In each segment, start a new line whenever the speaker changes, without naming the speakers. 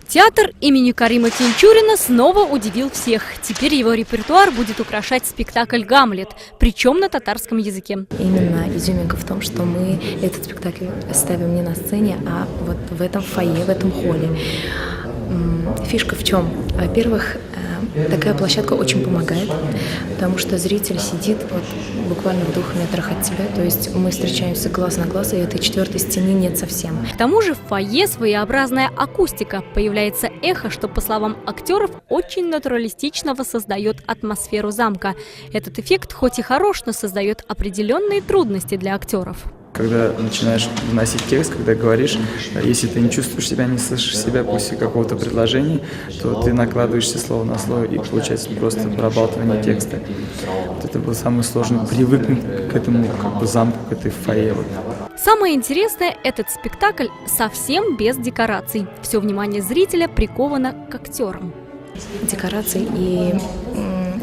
Театр имени Карима Тинчурина снова удивил всех. Теперь его репертуар будет украшать спектакль «Гамлет», причем на татарском языке.
Именно изюминка в том, что мы этот спектакль ставим не на сцене, а вот в этом фойе, в этом холле. Фишка в чем? Во-первых, такая площадка очень помогает, потому что зритель сидит вот буквально в 2 метрах от тебя, то есть мы встречаемся глаз на глаз, и этой 4-й стены нет совсем.
К тому же в фойе своеобразная акустика. Появляется эхо, что, по словам актеров, очень натуралистично воссоздает атмосферу замка. Этот эффект хоть и хорош, но создает определенные трудности для актеров.
Когда начинаешь вносить текст, когда говоришь, если ты не чувствуешь себя, не слышишь себя после какого-то предложения, то ты накладываешься слово на слово, и получается просто пробалтывание текста. Вот это было самое сложное, привыкнуть к этому замку, к этой фойе.
Самое интересное, этот спектакль совсем без декораций. Все внимание зрителя приковано к актерам.
Декораций и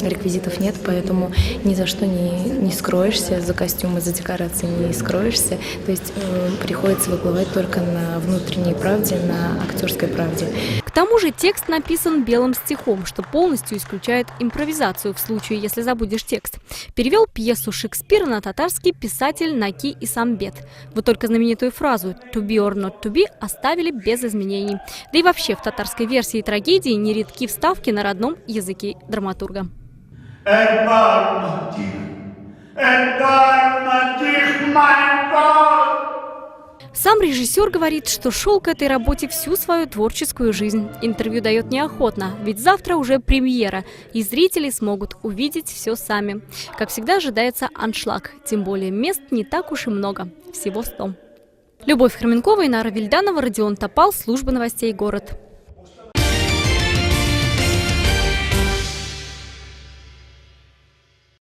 реквизитов нет, поэтому ни за что не скроешься, за костюмы, за декорации не скроешься. То есть приходится выплывать только на внутренней правде, на актерской правде.
К тому же текст написан белым стихом, что полностью исключает импровизацию в случае, если забудешь текст. Перевел пьесу Шекспира на татарский писатель Наки Исамбет. Вот только знаменитую фразу «to be or not to be» оставили без изменений. Да и вообще в татарской версии трагедии нередки вставки на родном языке драматурга. Сам режиссер говорит, что шел к этой работе всю свою творческую жизнь. Интервью дает неохотно, ведь завтра уже премьера, и зрители смогут увидеть все сами. Как всегда ожидается аншлаг, тем более мест не так уж и много, всего 100. Любовь Хроменкова, Инара Вильданова, Родион Топал, служба новостей «Город».